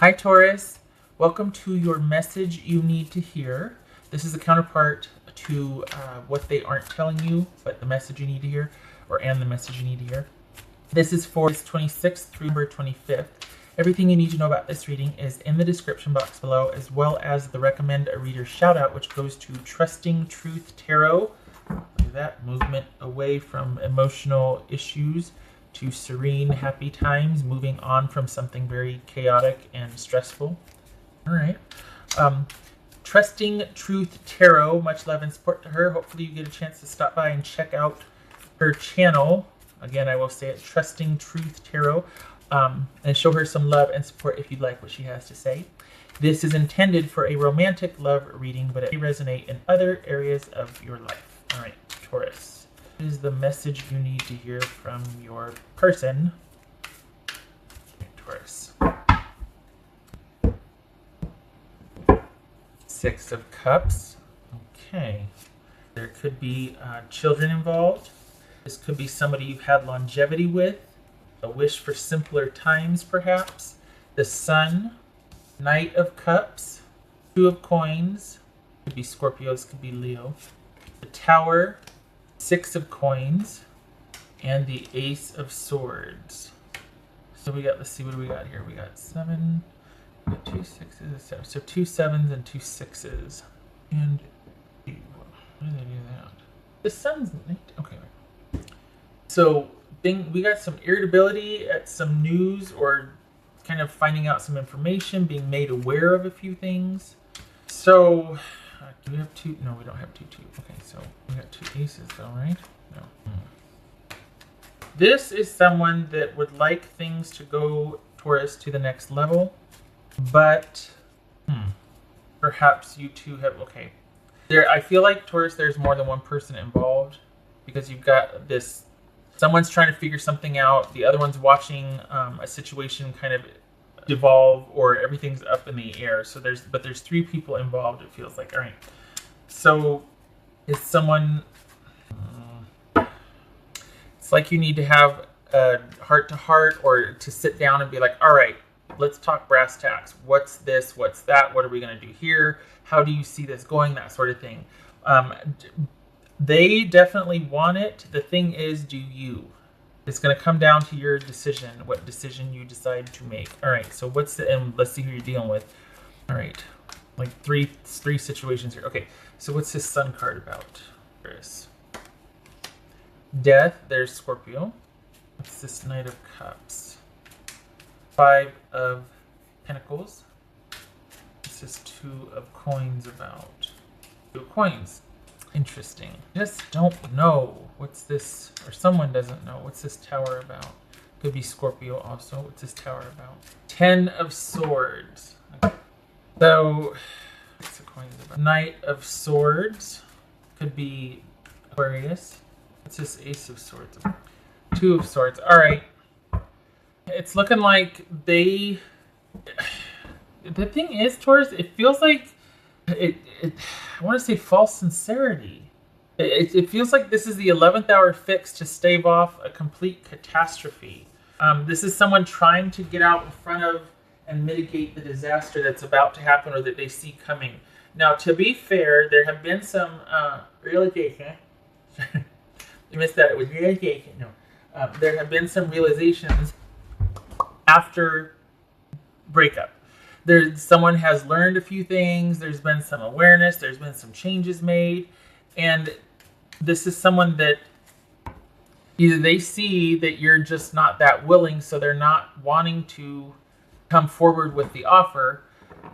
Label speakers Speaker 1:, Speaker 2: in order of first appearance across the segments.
Speaker 1: Hi Taurus, welcome to your message you need to hear. This is a counterpart to what they aren't telling you, but the message you need to hear, and the message you need to hear. This is for 26th through November 25th. Everything you need to know about this reading is in the description box below, as well as the recommend a reader shout out, which goes to Trusting Truth Tarot. Look at that movement away from emotional issues to serene, happy times, moving on from something very chaotic and stressful. All right. Trusting Truth Tarot, much love and support to her. Hopefully you get a chance to stop by and check out her channel. Again, I will say it, Trusting Truth Tarot, and show her some love and support if you'd like what she has to say. This is intended for a romantic love reading, but it may resonate in other areas of your life. All right, Taurus. Is the message you need to hear from your person, Taurus. Six of Cups. Okay. There could be children involved. This could be somebody you've had longevity with. A wish for simpler times, perhaps. The Sun. Knight of Cups. Two of Coins. Could be Scorpios, could be Leo. The Tower. Six of Coins, and the Ace of Swords. So we got, let's see, what do we got here? We got seven, we got two sixes, seven. So two sevens and two sixes. And why did they do that? The Sun's, okay. So we got some irritability at some news, or kind of finding out some information, being made aware of a few things. So do we have two? No, we don't have two. Okay, so we got two aces though, right? No. This is someone that would like things to go, Taurus, to the next level, but perhaps you two have, okay. I feel like, Taurus, there's more than one person involved, because you've got this, someone's trying to figure something out, the other one's watching a situation kind of devolve, or everything's up in the air. So there's three people involved, it feels like. All right, so is someone it's like you need to have a heart to heart, or to sit down and be like, all right, let's talk brass tacks. What's this, what's that, what are we going to do here, how do you see this going, that sort of thing. They definitely want it. The thing is, do you? It's going to come down to your decision, what decision you decide to make. All right, so and let's see who you're dealing with. All right, like three situations here. Okay, so what's this Sun card about? There's Death, there's Scorpio. What's this Knight of Cups? Five of Pentacles. This is Two of Coins about. Two of Coins. Interesting. Just don't know. What's this, or someone doesn't know. What's this Tower about? Could be Scorpio also. What's this Tower about? Ten of Swords. Okay. So, what's the coins about? Knight of Swords. Could be Aquarius. What's this Ace of Swords about? Two of Swords. All right. It's looking like they... The thing is, Taurus, it feels like I want to say false sincerity. It feels like this is the 11th hour fix to stave off a complete catastrophe. This is someone trying to get out in front of and mitigate the disaster that's about to happen, or that they see coming. Now, to be fair, there have been some realization. You missed that. It was realization. No, there have been some realizations after breakup. Someone has learned a few things, there's been some awareness, there's been some changes made, and this is someone that either they see that you're just not that willing, so they're not wanting to come forward with the offer.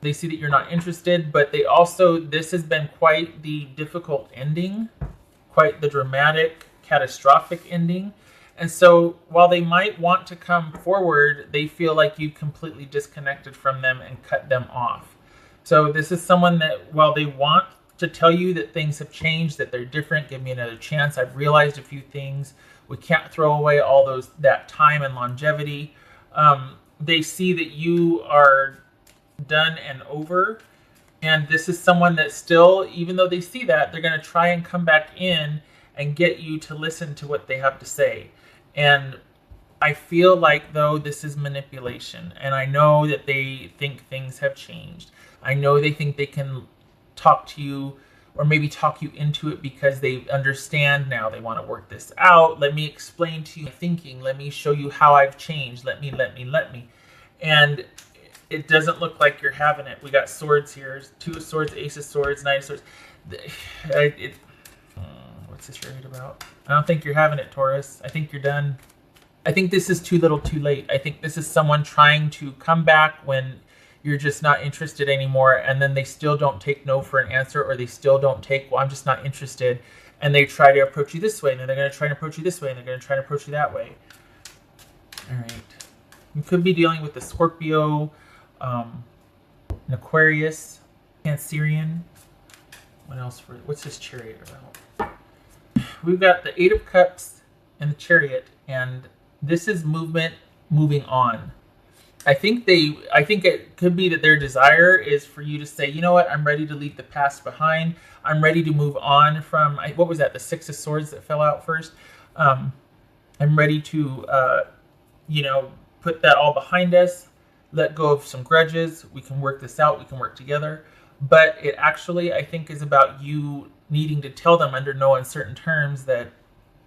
Speaker 1: They see that you're not interested, but they also, this has been quite the difficult ending, quite the dramatic, catastrophic ending. And so while they might want to come forward, they feel like you completely disconnected from them and cut them off. So this is someone that, while they want to tell you that things have changed, that they're different, give me another chance, I've realized a few things, we can't throw away all that time and longevity. They see that you are done and over. And this is someone that still, even though they see that, they're going to try and come back in and get you to listen to what they have to say. And I feel like, though, this is manipulation. And I know that they think things have changed. I know they think they can talk to you or maybe talk you into it because they understand now. They want to work this out. Let me explain to you my thinking. Let me show you how I've changed. Let me. And it doesn't look like you're having it. We got swords here. 2 of swords, ace of swords, 9 of swords. What's this right about? I don't think you're having it, Taurus. I think you're done. I think this is too little too late. I think this is someone trying to come back when you're just not interested anymore, and then they still don't take no for an answer, or they still don't take, well, I'm just not interested, and they try to approach you this way, and then they're going to try to approach you this way, and they're going to try to approach you that way. All right. You could be dealing with a Scorpio, an Aquarius, Cancerian. What else? What's this Chariot about? We've got the 8 of Cups and the Chariot, and this is movement, moving on. I think it could be that their desire is for you to say, you know what, I'm ready to leave the past behind. I'm ready to move on from, what was that, the 6 of Swords that fell out first? I'm ready to, put that all behind us, let go of some grudges. We can work this out. We can work together. But it actually, I think, is about you needing to tell them under no uncertain terms that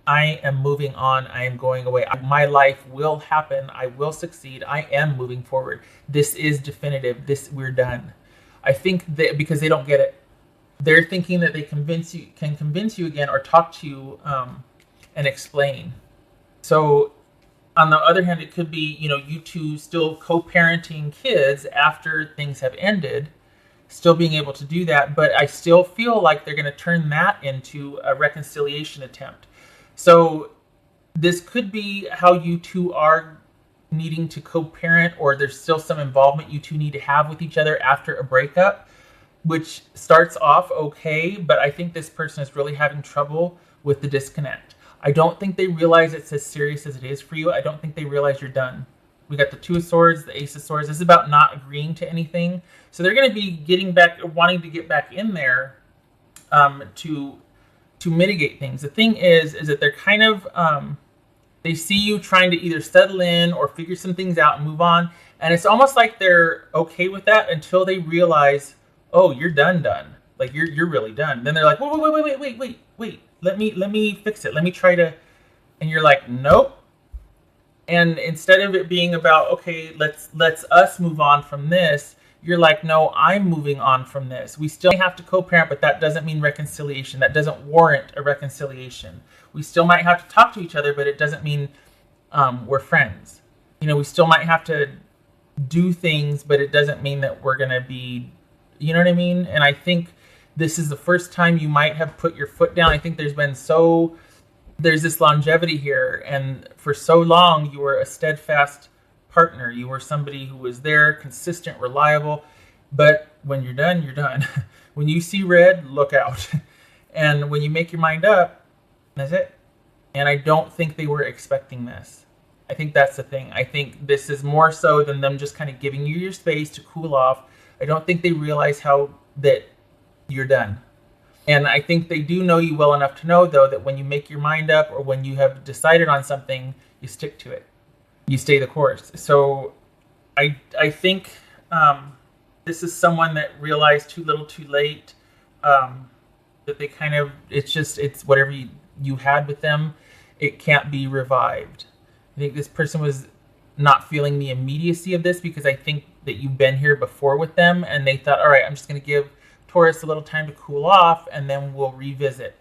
Speaker 1: I am moving on. I am going away. My life will happen. I will succeed. I am moving forward. This is definitive. We're done. I think that because they don't get it, they're thinking that they can convince you again or talk to you and explain. So on the other hand, it could be, you two still co-parenting kids after things have ended, still being able to do that. But I still feel like they're going to turn that into a reconciliation attempt. So this could be how you two are needing to co-parent, or there's still some involvement you two need to have with each other after a breakup, which starts off okay, but I think this person is really having trouble with the disconnect. I don't think they realize it's as serious as it is for you. I don't think they realize you're done. We got the 2 of Swords, the Ace of Swords. This is about not agreeing to anything. So they're going to be wanting to get back in there to mitigate things. The thing is that they're kind of, they see you trying to either settle in or figure some things out and move on. And it's almost like they're okay with that until they realize, oh, you're done. Like you're really done. Then they're like, wait. Let me fix it. Let me try to, and you're like, nope. And instead of it being about, okay, let's us move on from this, you're like, no, I'm moving on from this. We still have to co-parent, but that doesn't mean reconciliation. That doesn't warrant a reconciliation. We still might have to talk to each other, but it doesn't mean we're friends. We still might have to do things, but it doesn't mean that we're going to be, you know what I mean? And I think this is the first time you might have put your foot down. I think there's this longevity here. And for so long, you were a steadfast partner. You were somebody who was there, consistent, reliable. But when you're done, you're done. When you see red, look out. And when you make your mind up, that's it. And I don't think they were expecting this. I think that's the thing. I think this is more so than them just kind of giving you your space to cool off. I don't think they realize that you're done. And I think they do know you well enough to know, though, that when you make your mind up or when you have decided on something, you stick to it. You stay the course. So I think this is someone that realized too little too late, that they kind of, it's whatever you had with them, it can't be revived. I think this person was not feeling the immediacy of this because I think that you've been here before with them and they thought, all right, I'm just going to give Taurus a little time to cool off and then we'll revisit.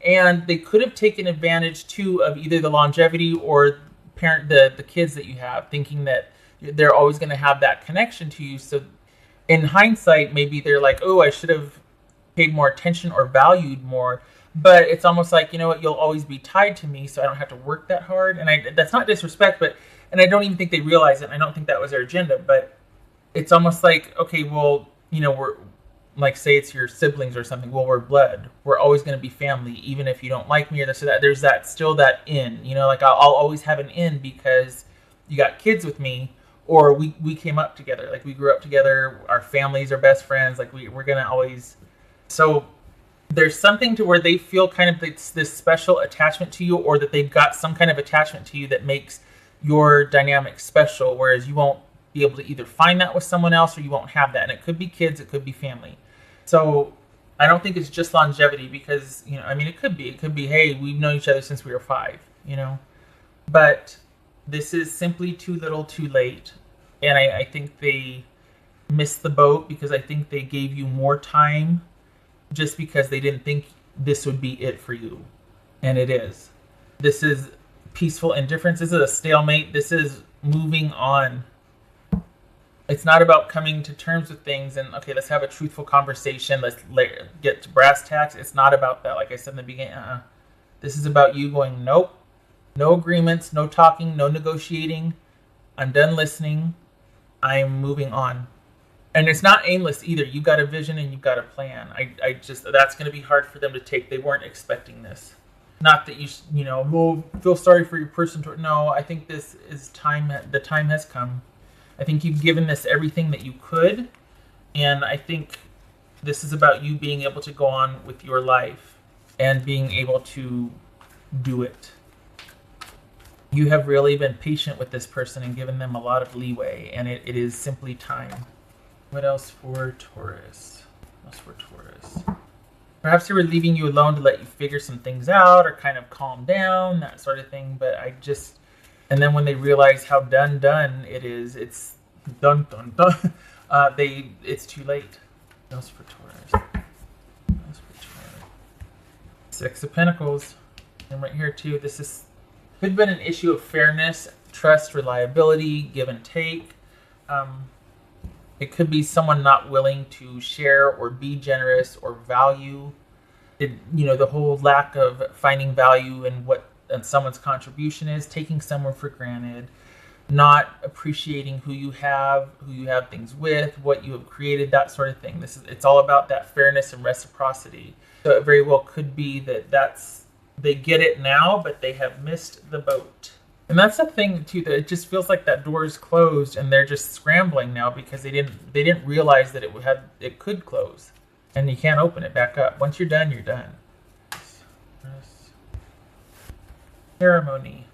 Speaker 1: And they could have taken advantage too of either the longevity or the kids that you have, thinking that they're always going to have that connection to you. So in hindsight, maybe they're like, oh, I should have paid more attention or valued more. But it's almost like, you know what, you'll always be tied to me, so I don't have to work that hard. And that's not disrespect, and I don't even think they realize it. And I don't think that was their agenda. But it's almost like, okay, well, we're like, say it's your siblings or something. Well, we're blood. We're always going to be family, even if you don't like me or this or that. There's still that in, like I'll always have an in because you got kids with me, or we came up together. Like we grew up together. Our families are best friends. Like we're going to always. So there's something to where they feel kind of this special attachment to you, or that they've got some kind of attachment to you that makes your dynamic special, whereas you won't be able to either find that with someone else or you won't have that. And it could be kids, it could be family. So I don't think it's just longevity because, I mean, it could be, hey, we've known each other since we were 5, but this is simply too little too late. And I think they missed the boat because I think they gave you more time just because they didn't think this would be it for you. And it is. This is peaceful indifference. This is a stalemate. This is moving on. It's not about coming to terms with things and, okay, let's have a truthful conversation. Let's get to brass tacks. It's not about that. Like I said in the beginning, This is about you going, nope, no agreements, no talking, no negotiating. I'm done listening. I'm moving on. And it's not aimless either. You've got a vision and you've got a plan. I just, that's going to be hard for them to take. They weren't expecting this. Not that you feel sorry for your person. No, I think this is time. The time has come. I think you've given this everything that you could. And I think this is about you being able to go on with your life and being able to do it. You have really been patient with this person and given them a lot of leeway. And it is simply time. What else for Taurus? Perhaps they were leaving you alone to let you figure some things out or kind of calm down, that sort of thing. But and then when they realize how done it is, it's done. It's too late. What else for Taurus? Six of Pentacles. And right here too, this could have been an issue of fairness, trust, reliability, give and take. It could be someone not willing to share or be generous or value. The whole lack of finding value in what someone's contribution is, taking someone for granted, not appreciating who you have things with, what you have created, that sort of thing. It's all about that fairness and reciprocity. So it very well could be they get it now, but they have missed the boat. And that's the thing too, that it just feels like that door is closed and they're just scrambling now because they didn't realize that it could close. And you can't open it back up. Once you're done, you're done. Ceremony.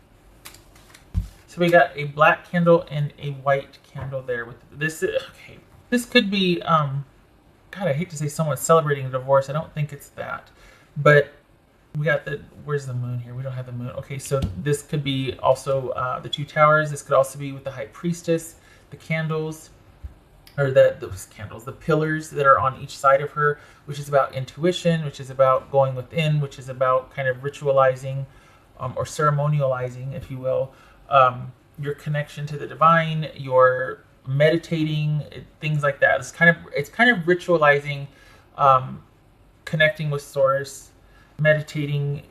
Speaker 1: So we got a black candle and a white candle there with this. Okay. This could be God, I hate to say someone's celebrating a divorce. I don't think it's that. But we got where's the moon here? We don't have the moon. Okay, so this could be also the 2 towers. This could also be with the high priestess, the candles, or those candles, the pillars that are on each side of her, which is about intuition, which is about going within, which is about kind of ritualizing or ceremonializing, if you will, your connection to the divine, your meditating, things like that. It's kind of ritualizing, connecting with source, meditating,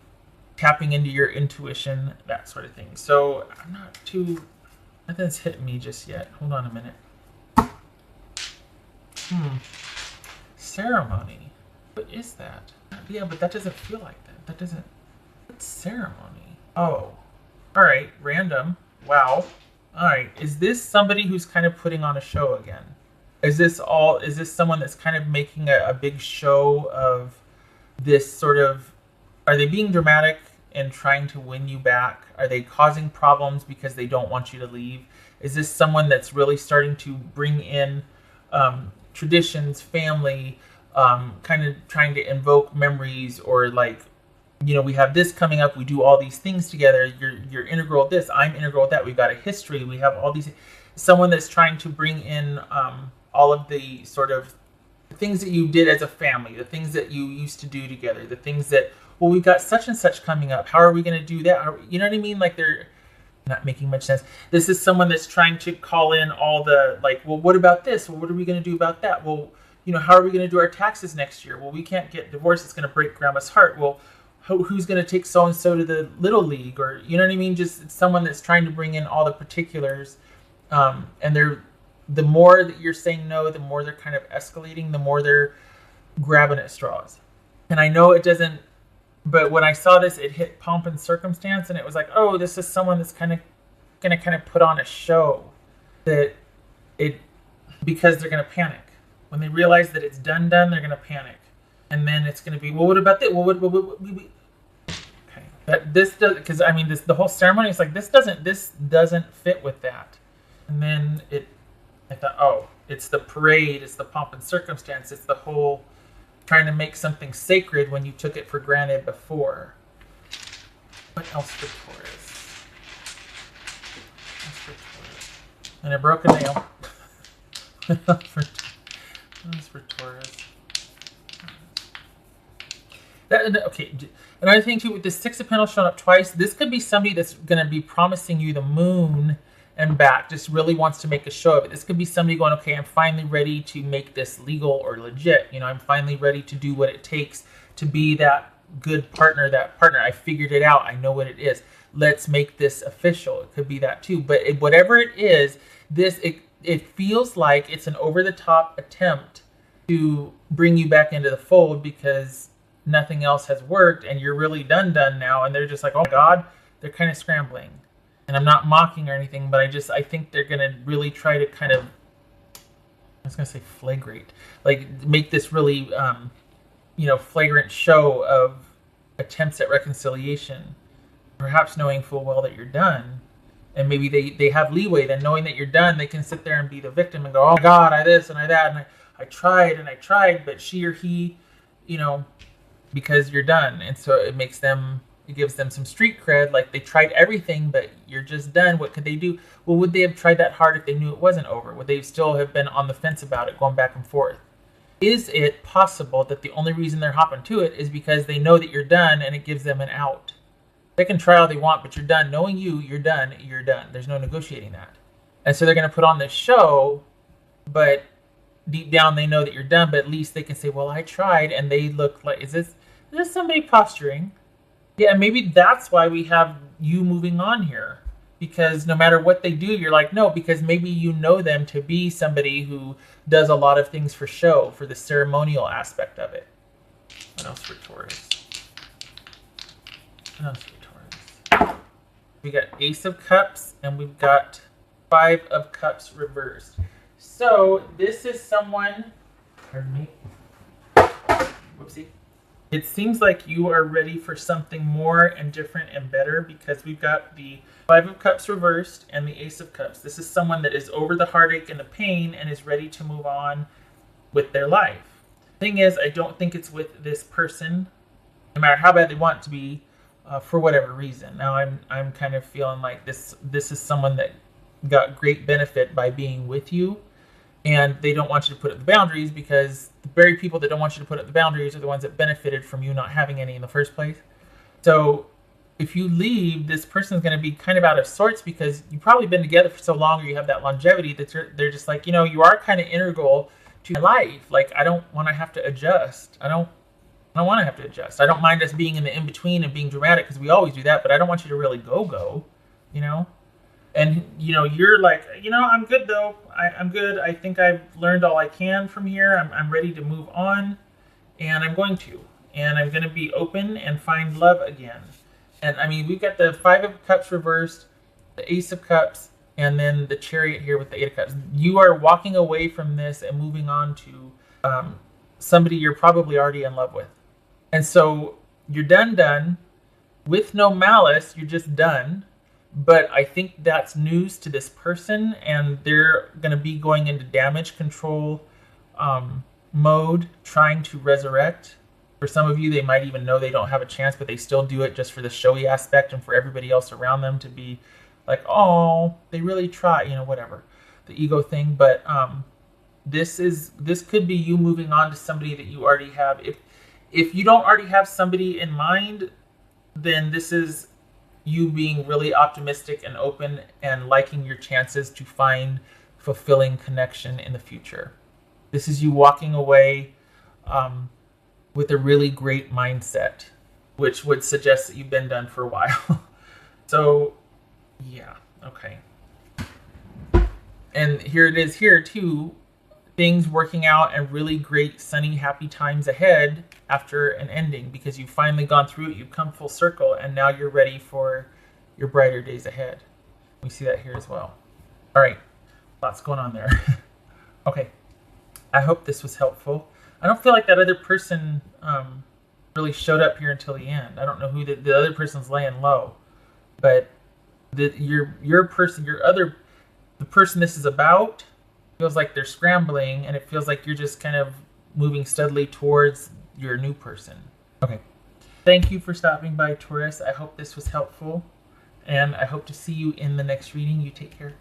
Speaker 1: tapping into your intuition, that sort of thing. So nothing's hit me just yet. Hold on a minute. Ceremony. What is that? Yeah, but that doesn't feel like that. What's ceremony? Oh. Alright, random. Wow. Alright, is this somebody who's kind of putting on a show again? Is this someone that's kind of making a big show of this sort of... Are they being dramatic and trying to win you back? Are they causing problems because they don't want you to leave? Is this someone that's really starting to bring in traditions, family, kind of trying to invoke memories, or we have this coming up, we do all these things together, you're integral with this, I'm integral with that, we've got a history, we have all these... Someone that's trying to bring in all of the sort of things that you did as a family, the things that you used to do together, the things that... Well, we've got such and such coming up. How are we going to do that? You know what I mean? Like, they're not making much sense. This is someone that's trying to call in all the, well, what about this? Well, what are we going to do about that? Well, how are we going to do our taxes next year? Well, we can't get divorced. It's going to break grandma's heart. Well, who's going to take so-and-so to the Little League? Or, you know what I mean? Just it's someone that's trying to bring in all the particulars. And the more that you're saying no, the more they're kind of escalating, the more they're grabbing at straws. And I know it doesn't... But when I saw this, it hit pomp and circumstance, and it was like, oh, this is someone that's going to put on a show because they're going to panic. When they realize that it's done, they're going to panic. And then it's going to be, well, what about that? Well, okay. But this does, because I mean, the whole ceremony is like this doesn't fit with that. And then I thought, oh, it's the parade, it's the pomp and circumstance, it's the whole trying to make something sacred when you took it for granted before. What else for Taurus? And I broke a nail. What else for Taurus? Okay. Another thing too, with the Six of Pentacles showing up twice, this could be somebody that's going to be promising you the moon and back, just really wants to make a show of it. This could be somebody going, okay, I'm finally ready to make this legal or legit. You know, I'm finally ready to do what it takes to be that good partner, I figured it out. I know what it is. Let's make this official. It could be that too. But whatever it is, it feels like it's an over-the-top attempt to bring you back into the fold because nothing else has worked and you're really done now. And they're just like, oh my God, they're kind of scrambling. And I'm not mocking or anything, but I think they're going to really try to kind of, I was going to say flagrate, like make this really, flagrant show of attempts at reconciliation, perhaps knowing full well that you're done. And maybe they have leeway, then knowing that you're done, they can sit there and be the victim and go, oh my God, I this and I that, and I tried, but she or he, because you're done. And so it gives them some street cred, like they tried everything, but you're just done. What could they do? Well, would they have tried that hard if they knew it wasn't over? Would they still have been on the fence about it, going back and forth? Is it possible that the only reason they're hopping to it is because they know that you're done and it gives them an out? They can try all they want, but you're done. Knowing you're done, you're done. There's no negotiating that. And so they're going to put on this show, but deep down they know that you're done, but at least they can say, well, I tried, and they look like, is this somebody posturing? Yeah, maybe that's why we have you moving on here. Because no matter what they do, you're like, no, because maybe you know them to be somebody who does a lot of things for show, for the ceremonial aspect of it. What else for Taurus? We got Ace of Cups, and we've got Five of Cups reversed. So this is someone, pardon me, whoopsie. It seems like you are ready for something more and different and better because we've got the Five of Cups reversed and the Ace of Cups. This is someone that is over the heartache and the pain and is ready to move on with their life. Thing is, I don't think it's with this person, no matter how bad they want it to be, for whatever reason. Now I'm kind of feeling like this is someone that got great benefit by being with you, and they don't want you to put up the boundaries because the very people that don't want you to put up the boundaries are the ones that benefited from you not having any in the first place. So if you leave, this person is going to be kind of out of sorts because you've probably been together for so long, or you have that longevity that they're just like, you are kind of integral to my life. Like, I don't want to have to adjust. I don't want to have to adjust. I don't mind us being in the in-between and being dramatic because we always do that, but I don't want you to really go. And, you're like, I'm good though. I'm good. I think I've learned all I can from here. I'm ready to move on, and I'm going to. And I'm going to be open and find love again. And, I mean, we've got the Five of Cups reversed, the Ace of Cups, and then the Chariot here with the Eight of Cups. You are walking away from this and moving on to somebody you're probably already in love with. And so you're done. With no malice, you're just done. But I think that's news to this person, and they're going to be going into damage control mode, trying to resurrect. For some of you, they might even know they don't have a chance, but they still do it just for the showy aspect and for everybody else around them to be like, oh, they really try, whatever, the ego thing. But this could be you moving on to somebody that you already have. If you don't already have somebody in mind, then this is you being really optimistic and open and liking your chances to find fulfilling connection in the future. This is you walking away with a really great mindset, which would suggest that you've been done for a while. So, yeah, okay. And here it is here too, things working out and really great, sunny, happy times ahead after an ending, because you've finally gone through it, you've come full circle, and now you're ready for your brighter days ahead. We see that here as well. All right, lots going on there. Okay, I hope this was helpful. I don't feel like that other person really showed up here until the end. I don't know who the other person's laying low, but the person this is about feels like they're scrambling, and it feels like you're just kind of moving steadily towards your new person. Okay. Thank you for stopping by, Taurus. I hope this was helpful, and I hope to see you in the next reading. You take care.